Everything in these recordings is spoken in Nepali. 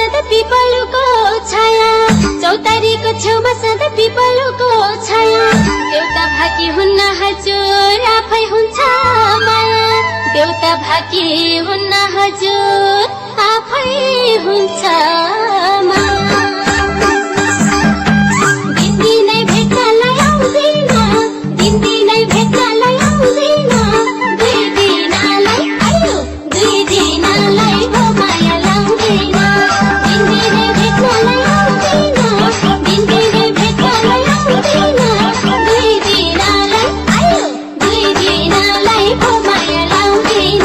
सदा पिपलुको छाया चौतारीको छेउमा सदा पिपलुको छाया देउता भाकी हुन्न हजुर आफै हुन्छ माया देउता भाकी हुन्न हजुर आफै हुन्छ माया दिनदिनै भेट्नलाई आउँदिन दिनदिनै भेट्नलाई आउँदिन दुई दिनलाई आयो दुई दिनलाई भो माया लाउँदिन दिनदिनै भेट्नलाई आउँदिन दिनदिनै भेट्नलाई आउँदिन दुई दिनलाई आयो दुई दिनलाई भो माया लाउँदिन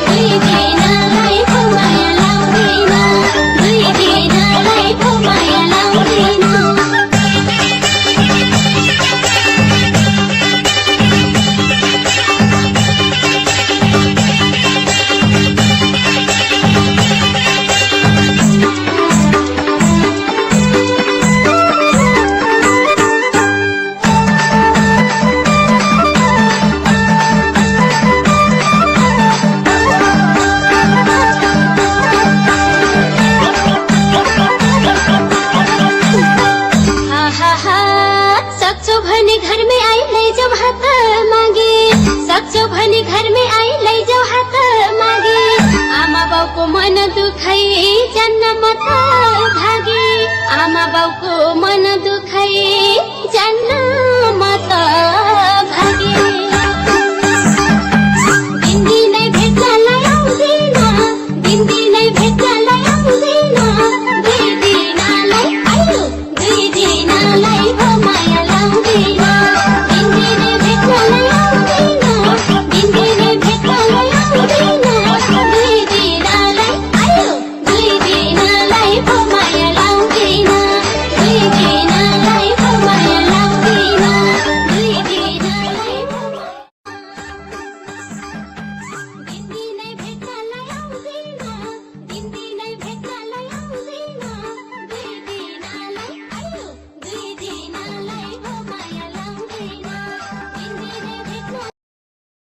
दुई दिनलाई भो माया लाउँदिन दुई दिनलाई भो माया लाउँदिन सक्छौ भने घरमै आई लैजाऊ हात मागे सक्छौ भने घरमै आई लैजाऊ हात मागे आमा बाउको मन दुखाइ जान्न म त भागे आमा बाउको मन दुखाइ जान्न म त